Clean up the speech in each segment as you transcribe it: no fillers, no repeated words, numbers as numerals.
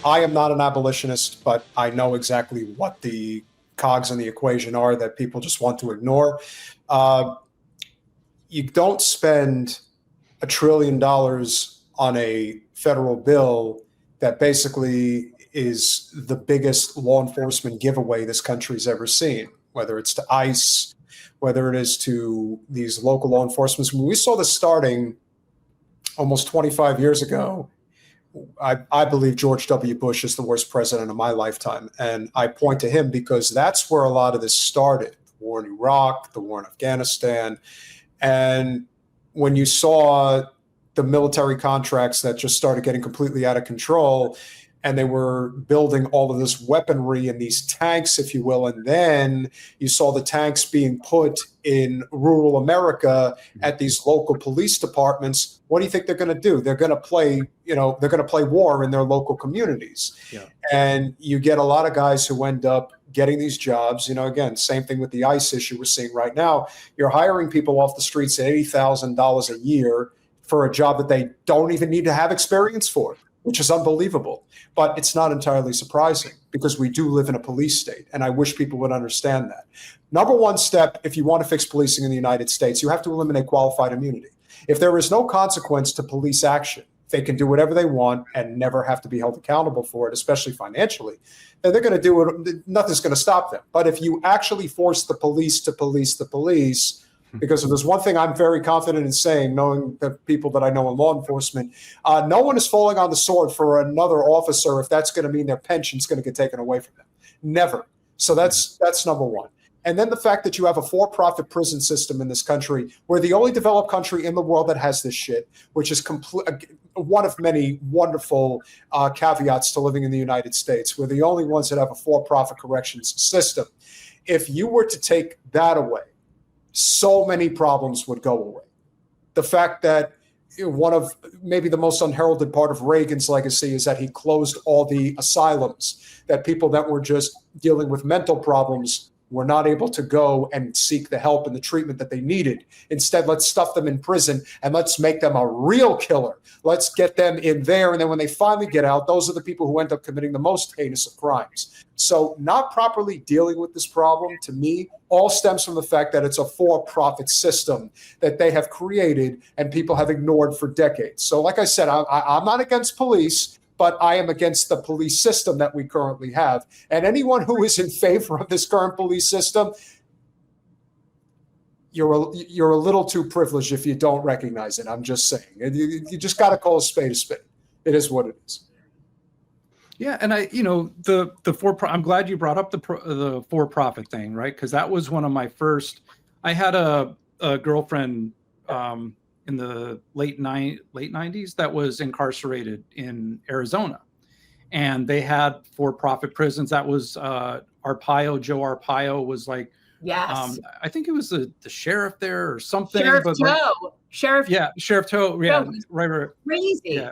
I am not an abolitionist, but I know exactly what the cogs in the equation are that people just want to ignore. You don't spend $1 trillion on a federal bill that basically is the biggest law enforcement giveaway this country's ever seen, whether it's to ICE, whether it is to these local law enforcement. When we saw this starting almost 25 years ago, I believe George W. Bush is the worst president of my lifetime. And I point to him because that's where a lot of this started. The war in Iraq, the war in Afghanistan. And when you saw the military contracts that just started getting completely out of control, and they were building all of this weaponry and these tanks, if you will, and then you saw the tanks being put in rural America at these local police departments. What do you think they're going to do? They're going to play, they're going to play war in their local communities. Yeah. And you get a lot of guys who end up getting these jobs. Again, same thing with the ICE issue we're seeing right now. You're hiring people off the streets at $80,000 a year for a job that they don't even need to have experience for, which is unbelievable. But it's not entirely surprising because we do live in a police state, and I wish people would understand that. Number one step, if you want to fix policing in the United States, you have to eliminate qualified immunity. If there is no consequence to police action, they can do whatever they want and never have to be held accountable for it, especially financially, then they're going to do it. Nothing's going to stop them. But if you actually force the police to police the police, because if there's one thing I'm very confident in saying, knowing the people that I know in law enforcement, no one is falling on the sword for another officer if that's going to mean their pension's going to get taken away from them. Never. So that's number one. And then the fact that you have a for-profit prison system in this country, we're the only developed country in the world that has this shit, which is one of many wonderful caveats to living in the United States. We're the only ones that have a for-profit corrections system. If you were to take that away, so many problems would go away. The fact that one of maybe the most unheralded part of Reagan's legacy is that he closed all the asylums, that people that were just dealing with mental problems were not able to go and seek the help and the treatment that they needed. Instead, let's stuff them in prison and let's make them a real killer. Let's get them in there. And then when they finally get out, those are the people who end up committing the most heinous of crimes. So not properly dealing with this problem, to me, all stems from the fact that it's a for-profit system that they have created and people have ignored for decades. So like I said, I'm not against police, but I am against the police system that we currently have. And anyone who is in favor of this current police system, you're a little too privileged if you don't recognize it. I'm just saying. You just got to call a spade a spade. It is what it is. Yeah, and I'm glad you brought up the for-profit thing, right? Because that was one of my first. I had a girlfriend in the late 90s that was incarcerated in Arizona, and they had for-profit prisons. That was Arpaio. Joe Arpaio was like, yes, I think it was the sheriff there or something. Sheriff Toe. Sheriff Toe. Yeah, right. Crazy.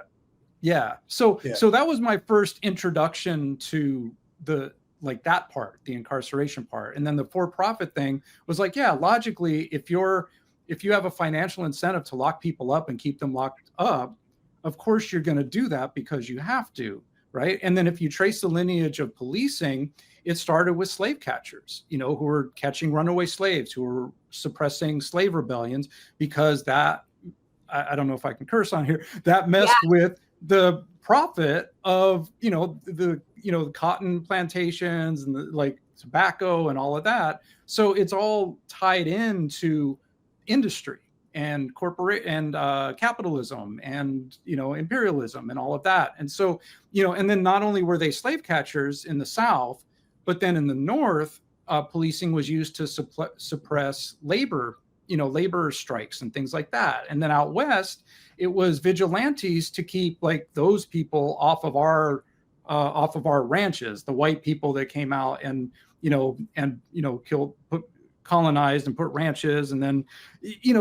Yeah. So that was my first introduction to that part, the incarceration part. And then the for-profit thing was like, yeah, logically, if you have a financial incentive to lock people up and keep them locked up, of course you're going to do that because you have to, right? And then if you trace the lineage of policing, it started with slave catchers, who were catching runaway slaves, who were suppressing slave rebellions, because that, I don't know if I can curse on here, that messed with the profit of, the cotton plantations and the tobacco and all of that. So it's all tied into industry and corporate and capitalism and imperialism and all of that. And so and then not only were they slave catchers in the South, but then in the North, policing was used to suppress labor strikes and things like that. And then out West, it was vigilantes to keep those people off of our ranches, the white people that came out and killed, colonized and put ranches. And then,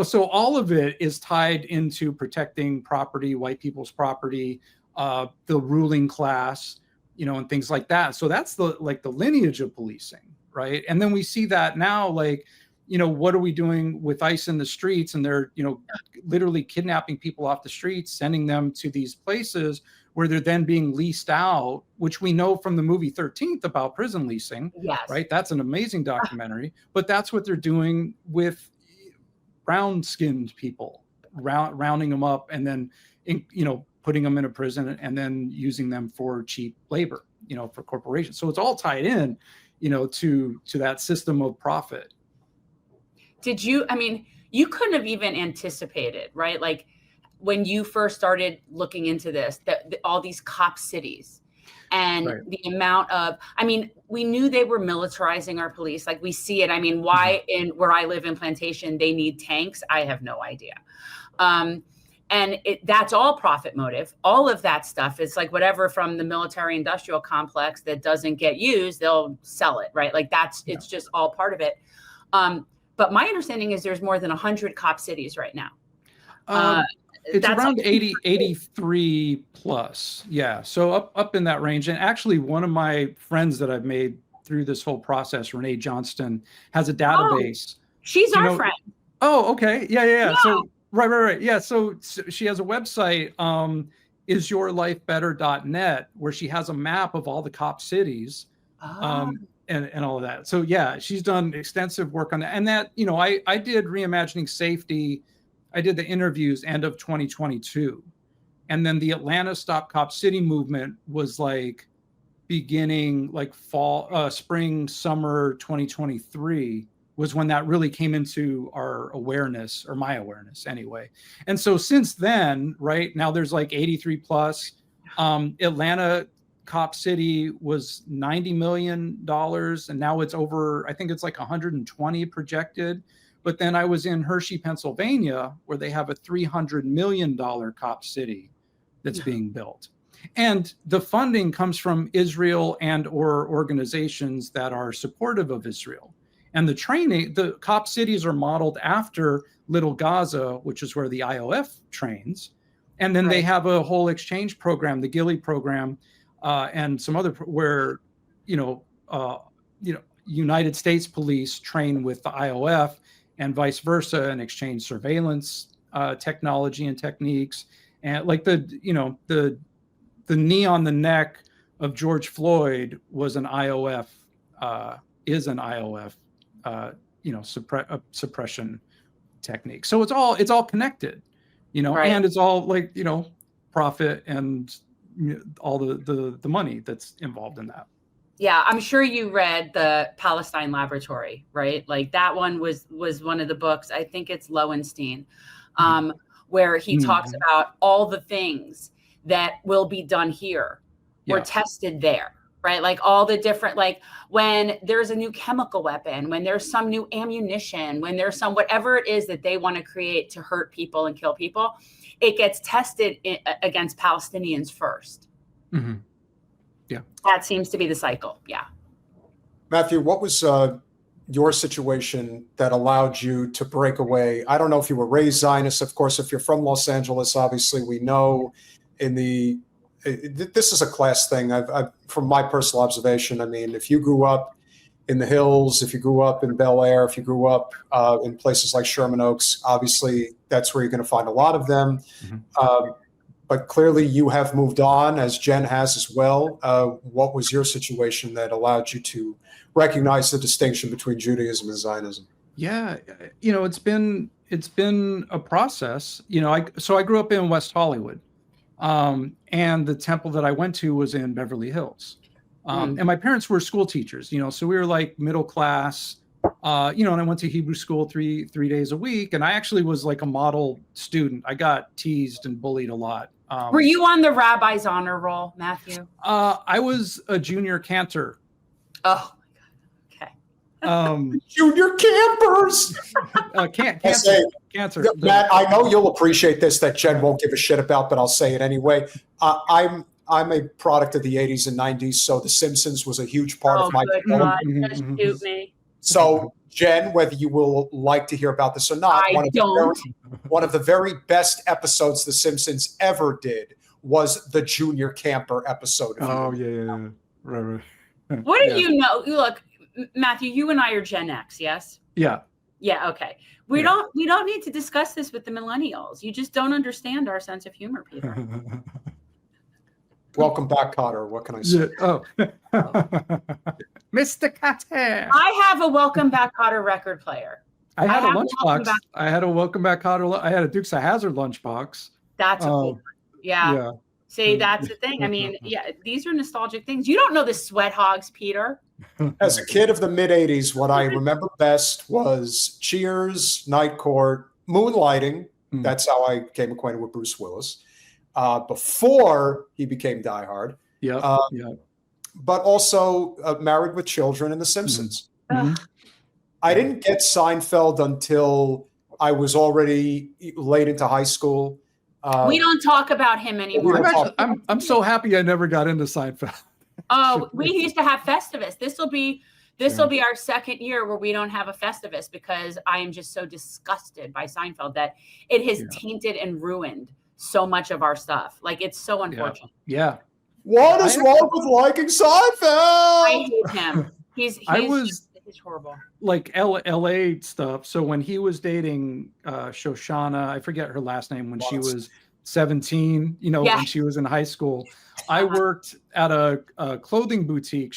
so all of it is tied into protecting property, white people's property, the ruling class, and things like that. So that's the lineage of policing, right? And then we see that now, what are we doing with ICE in the streets? And they're, literally kidnapping people off the streets, sending them to these places where they're then being leased out, which we know from the movie 13th about prison leasing. Yes. Right. That's an amazing documentary. But that's what they're doing with brown-skinned people, rounding them up and then, putting them in a prison and then using them for cheap labor, for corporations. So it's all tied in, to that system of profit. You couldn't have even anticipated, right? Like when you first started looking into this, that all these cop cities and the amount of, we knew they were militarizing our police. Like we see it. Why in where I live in Plantation, they need tanks? I have no idea. And that's all profit motive. All of that stuff is like whatever from the military industrial complex that doesn't get used, they'll sell it, right? Like it's just all part of it. But my understanding is there's more than 100 cop cities right now. It's around 83 plus. Yeah. So up in that range. And actually one of my friends that I've made through this whole process, Renee Johnston, has a database. Oh, she's our friend. Oh, okay. Yeah. So right. Yeah. So she has a website, isyourlifebetter.net, where she has a map of all the cop cities. And all of that. So yeah, she's done extensive work on that. And that, I did Reimagining Safety. I did the interviews end of 2022. And then the Atlanta Stop Cop City movement was like beginning like spring, summer 2023 was when that really came into our awareness, or my awareness anyway. And so since then, right now there's like 83 plus. Atlanta Cop City was $90 million, and now it's over, I think it's like 120 projected. But then I was in Hershey, Pennsylvania, where they have a $300 million cop city that's being built. And the funding comes from Israel and or organizations that are supportive of Israel. And the training, the cop cities are modeled after Little Gaza, which is where the IOF trains. And then they have a whole exchange program, the Gilly program, and some other where, United States police train with the IOF and vice versa, and exchange surveillance technology and techniques. And like the knee on the neck of George Floyd was an IOF, is an IOF, suppression technique. So it's all connected, and it's all like, profit and all the money that's involved in that. Yeah, I'm sure you read the Palestine Laboratory, right? Like that one was one of the books. I think it's Lowenstein, where he talks about all the things that will be done here were tested there, right? Like all the different, like when there's a new chemical weapon, when there's some new ammunition, when there's some whatever it is that they want to create to hurt people and kill people, it gets tested against Palestinians first. Mm-hmm. Yeah. That seems to be the cycle. Yeah. Matthew, what was your situation that allowed you to break away? I don't know if you were raised Zionist. Of course, if you're from Los Angeles, obviously we know this is a class thing. I've from my personal observation, if you grew up in the hills, if you grew up in Bel Air, if you grew up in places like Sherman Oaks, obviously that's where you're going to find a lot of them. Mm-hmm. But clearly you have moved on, as Jen has as well. What was your situation that allowed you to recognize the distinction between Judaism and Zionism? Yeah, it's been a process. So I grew up in West Hollywood, and the temple that I went to was in Beverly Hills. And my parents were school teachers, so we were like middle class, and I went to Hebrew school three days a week. And I actually was like a model student. I got teased and bullied a lot. Were you on the rabbi's honor roll, Matthew? I was a junior cantor. Oh my God. Okay. Junior campers. Cancer. Matt, I know you'll appreciate this that Jen won't give a shit about, but I'll say it anyway. I'm a product of the 80s and 90s, so The Simpsons was a huge part of my development. Just shoot me. So, Jen, whether you will like to hear about this or not, one of the very best episodes The Simpsons ever did was the junior camper episode. Oh, yeah. Right. What do you know? Look, Matthew, you and I are Gen X, yes? Yeah. Yeah, okay. We don't need to discuss this with the millennials. You just don't understand our sense of humor, Peter. Welcome back, Cotter. What can I say? Oh. Mr. Cotter. I have a Welcome Back Cotter record player. I had a lunchbox. I had a Welcome Back Cotter. I had a Dukes of Hazzard lunchbox. That's a cool one. Yeah. See, that's the thing. I mean, yeah, these are nostalgic things. You don't know the Sweat Hogs, Peter. As a kid of the mid-'80s, what I remember best was Cheers, Night Court, Moonlighting. That's how I became acquainted with Bruce Willis. Before he became Die Hard. Yeah. But also Married with Children and The Simpsons. I didn't get Seinfeld until I was already late into high school. We don't talk about him anymore. I'm so happy I never got into Seinfeld. Oh, we used to have Festivus. This will be our second year where we don't have a Festivus because I am just so disgusted by Seinfeld that it has tainted and ruined so much of our stuff. Like, it's so unfortunate. Yeah. What is wrong with liking Seinfeld? I hate him. He's horrible. Like LA stuff. So when he was dating Shoshana, I forget her last name, when she was 17, when she was in high school, I worked at a clothing boutique,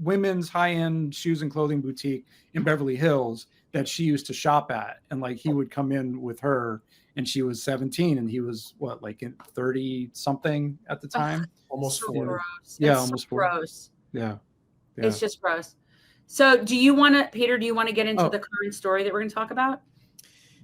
women's high-end shoes and clothing boutique in Beverly Hills that she used to shop at. And like, he would come in with her and she was 17 and he was like in 30 something at the time. Almost 40. Gross. Yeah. It's Almost so 40. gross. Yeah. It's just gross. So Peter, do you want to get into the current story that we're going to talk about?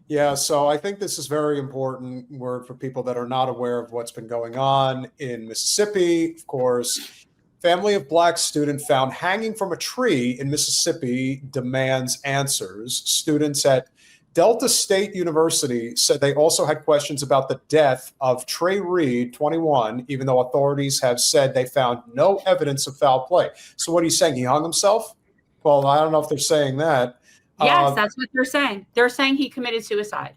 Yeah, so I think this is very important word for people that are not aware of what's been going on in Mississippi. Of course, family of Black student found hanging from a tree in Mississippi demands answers. Students at Delta State University said they also had questions about the death of Trey Reed, 21, even though authorities have said they found no evidence of foul play. So what are you saying? He hung himself? Well, I don't know if they're saying that. Yes, that's what they're saying. They're saying he committed suicide.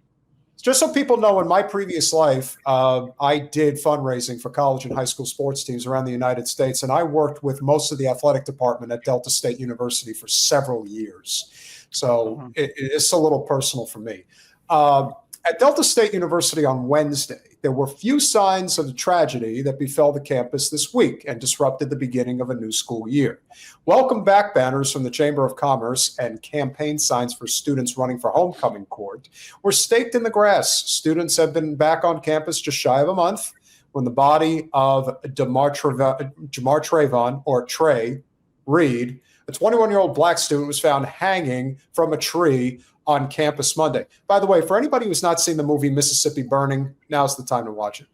Just so people know, in my previous life, I did fundraising for college and high school sports teams around the United States, and I worked with most of the athletic department at Delta State University for several years. So it's a little personal for me. At Delta State University on Wednesday, there were few signs of the tragedy that befell the campus this week and disrupted the beginning of a new school year. Welcome back banners from the Chamber of Commerce and campaign signs for students running for homecoming court were staked in the grass. Students have been back on campus just shy of a month when the body of Jamar Trayvon, or Trey Reed, a 21-year-old Black student, was found hanging from a tree on campus Monday. By the way, for anybody who's not seen the movie Mississippi Burning, now's the time to watch it.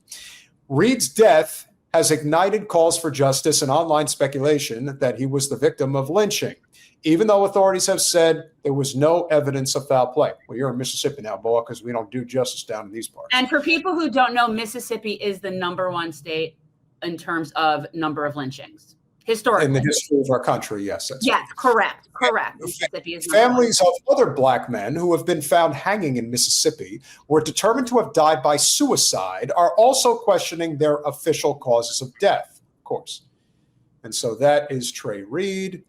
Reed's death has ignited calls for justice and online speculation that he was the victim of lynching, even though authorities have said there was no evidence of foul play. Well, you're in Mississippi now, boy, because we don't do justice down in these parts. And for people who don't know, Mississippi is the #1 state in terms of number of lynchings. Historically. In the history of our country, yes. Yes, correct. Mississippi is families of other Black men who have been found hanging in Mississippi were determined to have died by suicide are also questioning their official causes of death, of course. And so that is Trey Reed.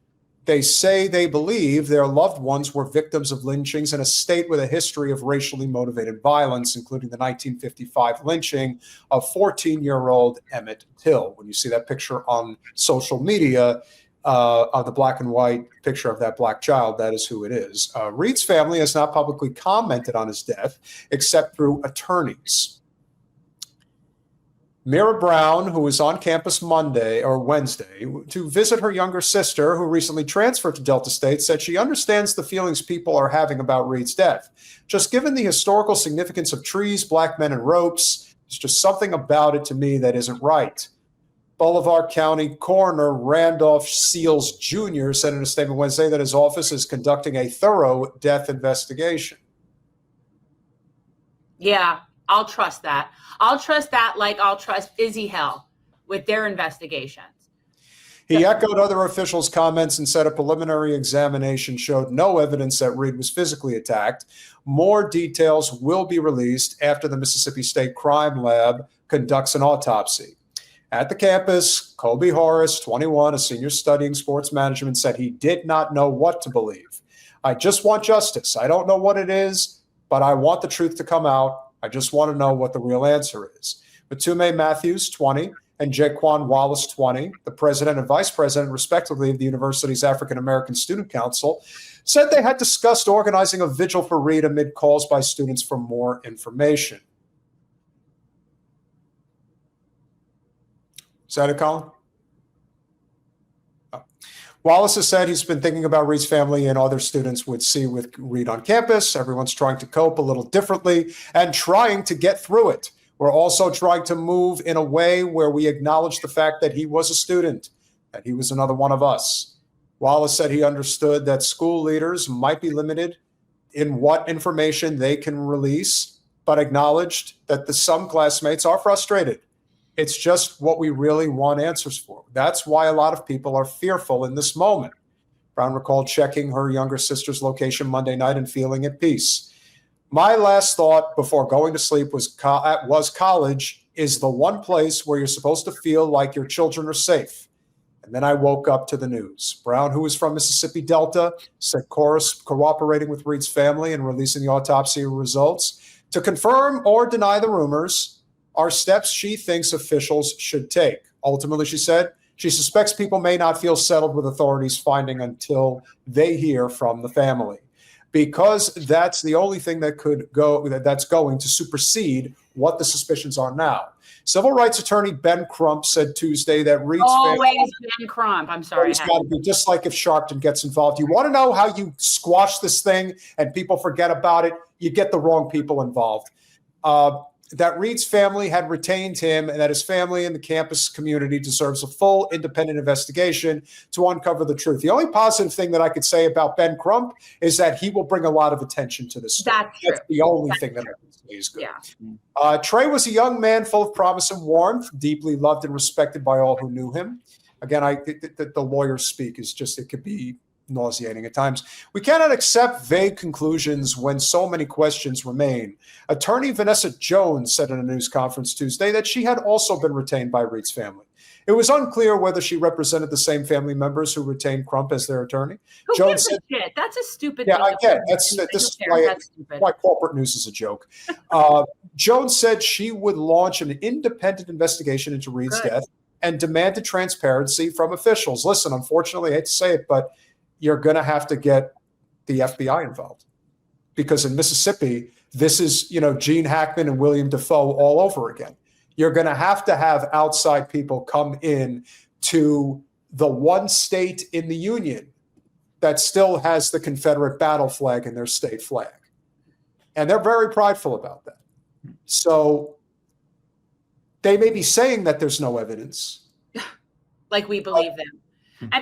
They say they believe their loved ones were victims of lynchings in a state with a history of racially motivated violence, including the 1955 lynching of 14-year-old Emmett Till. When you see that picture on social media, of the black and white picture of that Black child, that is who it is. Reed's family has not publicly commented on his death, except through attorneys. Mira Brown, who was on campus Wednesday to visit her younger sister, who recently transferred to Delta State, said she understands the feelings people are having about Reed's death. Just given the historical significance of trees, Black men, and ropes, there's just something about it to me that isn't right. Bolivar County Coroner Randolph Seals Jr. said in a statement Wednesday that his office is conducting a thorough death investigation. Yeah, I'll trust that. I'll trust that like I'll trust Izzy Hell with their investigations. He echoed other officials' comments and said a preliminary examination showed no evidence that Reed was physically attacked. More details will be released after the Mississippi State Crime Lab conducts an autopsy. At the campus, Kobe Horace, 21, a senior studying sports management, said he did not know what to believe. I just want justice. I don't know what it is, but I want the truth to come out. I just want to know what the real answer is. Batume Matthews, 20, and Jaquan Wallace, 20, the president and vice president, respectively, of the university's African American Student Council, said they had discussed organizing a vigil for Reed amid calls by students for more information. Is that it, Colin? Oh. Wallace has said he's been thinking about Reed's family and other students would see with Reed on campus. Everyone's trying to cope a little differently and trying to get through it. We're also trying to move in a way where we acknowledge the fact that he was a student, that he was another one of us. Wallace said he understood that school leaders might be limited in what information they can release, but acknowledged that some classmates are frustrated. It's just what we really want answers for. That's why a lot of people are fearful in this moment. Brown recalled checking her younger sister's location Monday night and feeling at peace. My last thought before going to sleep was college is the one place where you're supposed to feel like your children are safe. And then I woke up to the news. Brown, who is from Mississippi Delta, said cooperating with Reed's family and releasing the autopsy results to confirm or deny the rumors are steps she thinks officials should take. Ultimately, she said, she suspects people may not feel settled with authorities' finding until they hear from the family, because that's the only thing that's going to supersede what the suspicions are now. Civil rights attorney Ben Crump said Tuesday that Reed's family... Ben Crump. I'm sorry. It's got to be just like if Sharpton gets involved. You want to know how you squash this thing and people forget about it? You get the wrong people involved. That Reed's family had retained him and that his family and the campus community deserves a full independent investigation to uncover the truth. The only positive thing that I could say about Ben Crump is that he will bring a lot of attention to this story. That's the only thing that I can say is good. Yeah. Trey was a young man full of promise and warmth, deeply loved and respected by all who knew him. Again, the lawyers speak is just, it could be nauseating at times. We cannot accept vague conclusions when so many questions remain. Attorney Vanessa Jones said in a news conference Tuesday that she had also been retained by Reed's family. It was unclear whether she represented the same family members who retained Crump as their attorney. Who gives a shit? That's a stupid thing. Yeah, I get it. This is why corporate news is a joke. Jones said she would launch an independent investigation into Reed's death and demanded transparency from officials. Listen, unfortunately, I hate to say it, but you're going to have to get the FBI involved, because in Mississippi, this is, Gene Hackman and William Defoe all over again. You're going to have outside people come in to the one state in the Union that still has the Confederate battle flag in their state flag. And they're very prideful about that. So they may be saying that there's no evidence. Like we believe them.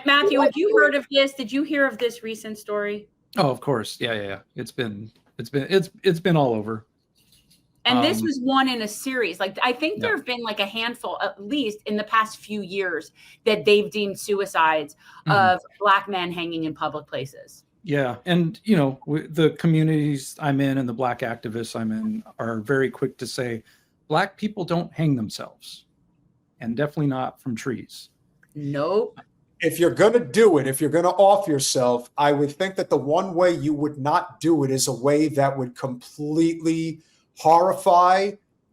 Matthew, have you heard of this? Did you hear of this recent story? Oh, of course. Yeah. It's been all over. And this was one in a series. Like, I think there have been like a handful, at least in the past few years, that they've deemed suicides of Black men hanging in public places. Yeah. And, the communities I'm in and the Black activists I'm in are very quick to say, Black people don't hang themselves, and definitely not from trees. Nope. If you're going to do it, if you're going to off yourself, I would think that the one way you would not do it is a way that would completely horrify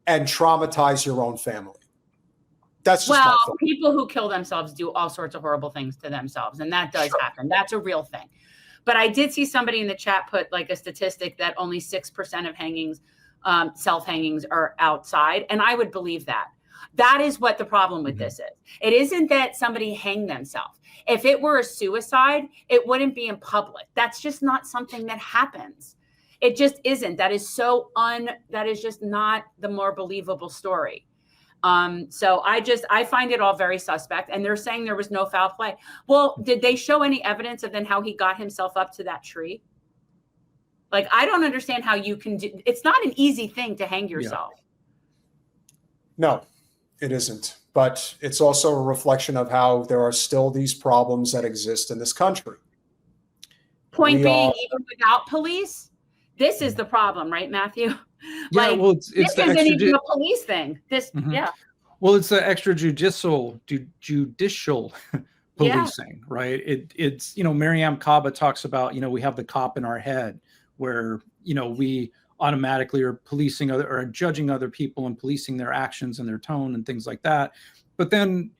and traumatize your own family. That's just my thought. People who kill themselves do all sorts of horrible things to themselves, and that does happen. That's a real thing. But I did see somebody in the chat put like a statistic that only 6% of hangings, self-hangings, are outside, and I would believe that. That is what the problem with this is. It isn't that somebody hanged themselves. If it were a suicide, it wouldn't be in public. That's just not something that happens. It just isn't. That is just not the more believable story. So I find it all very suspect. And they're saying there was no foul play. Well, did they show any evidence of then how he got himself up to that tree? Like, I don't understand how you can do. It's not an easy thing to hang yourself. No, it isn't. But it's also a reflection of how there are still these problems that exist in this country. Point being, even without police, this is the problem, right, Matthew? Yeah, well, it's this isn't even a police thing. This, Well, it's the extrajudicial policing, right? It's Mariam Kaba talks about, we have the cop in our head where, we automatically are policing or judging other people and policing their actions and their tone and things like that. But then,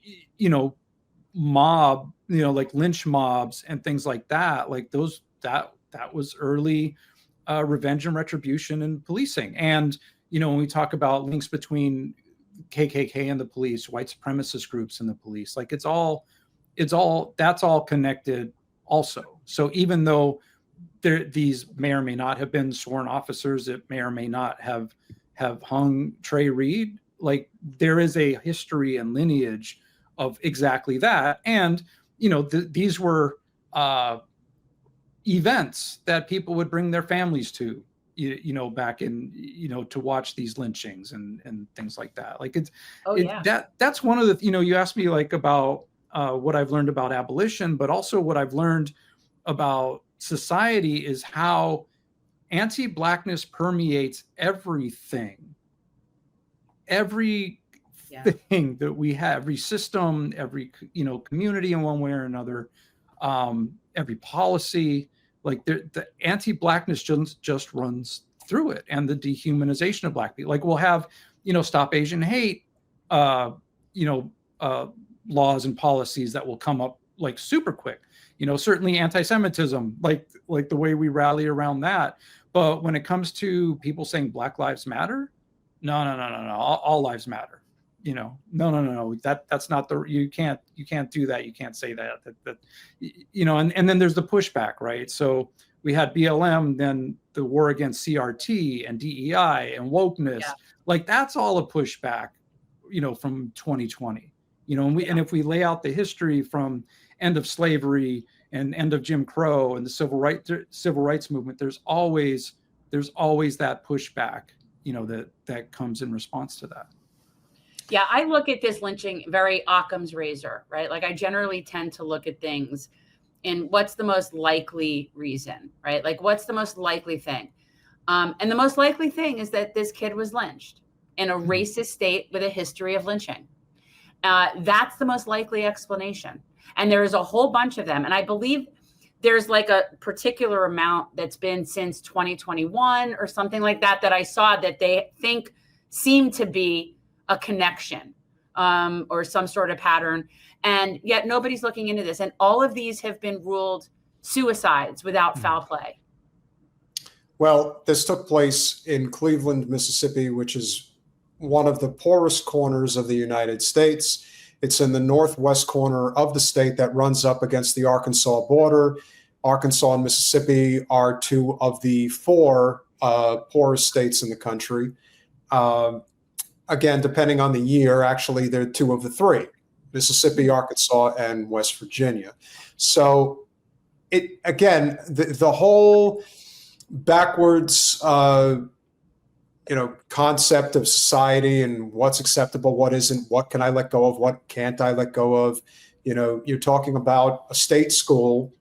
like lynch mobs and things like that, like those, that was early revenge and retribution in policing. And, when we talk about links between KKK and the police, white supremacist groups and the police, like that's all connected also. So even though these may or may not have been sworn officers, it may or may not have hung Trey Reed, like there is a history and lineage of exactly that. And, these were events that people would bring their families to, back in, to watch these lynchings and things like that. Like that's one of the, you asked me like about what I've learned about abolition, but also what I've learned about society is how anti-Blackness permeates everything that we have, every system, every, community in one way or another, every policy. Like the anti-Blackness just runs through it, and the dehumanization of Black people. Like we'll have, Stop Asian Hate, laws and policies that will come up like super quick. Certainly anti-Semitism, like the way we rally around that. But when it comes to people saying Black Lives Matter, no, all lives matter. No. That's not you can't do that. You can't say that. And then there's the pushback, right? So we had BLM, then the war against CRT and DEI and wokeness. Yeah. Like that's all a pushback, from 2020. And if we lay out the history from end of slavery and end of Jim Crow and the civil rights movement, there's always that pushback, that comes in response to that. Yeah, I look at this lynching very Occam's razor, right? Like I generally tend to look at things in what's the most likely reason, right? Like what's the most likely thing? And the most likely thing is that this kid was lynched in a racist state with a history of lynching. That's the most likely explanation. And there is a whole bunch of them. And I believe there's like a particular amount that's been since 2021 or something like that I saw that they think seem to be a connection or some sort of pattern. And yet nobody's looking into this. And all of these have been ruled suicides without foul play. Well, this took place in Cleveland, Mississippi, which is one of the poorest corners of the United States. It's in the northwest corner of the state that runs up against the Arkansas border. Arkansas and Mississippi are two of the four poorest states in the country. Again, depending on the year, actually, they're two of the three: Mississippi, Arkansas, and West Virginia. So, the whole backwards, concept of society and what's acceptable, what isn't, what can I let go of, what can't I let go of. You're talking about a state school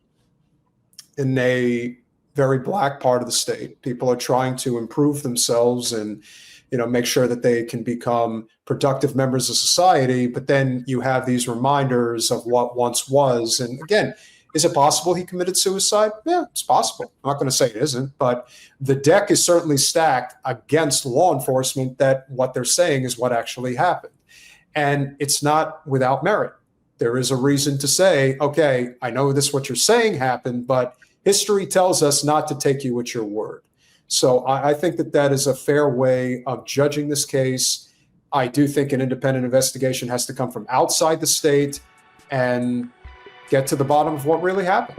in a very Black part of the state. People are trying to improve themselves and make sure that they can become productive members of society. But then you have these reminders of what once was. And again, is it possible he committed suicide? Yeah, it's possible. I'm not going to say it isn't, but the deck is certainly stacked against law enforcement that what they're saying is what actually happened. And it's not without merit. There is a reason to say, okay, I know this, what you're saying happened, but history tells us not to take you at your word. So I think that is a fair way of judging this case. I do think an independent investigation has to come from outside the state and get to the bottom of what really happened.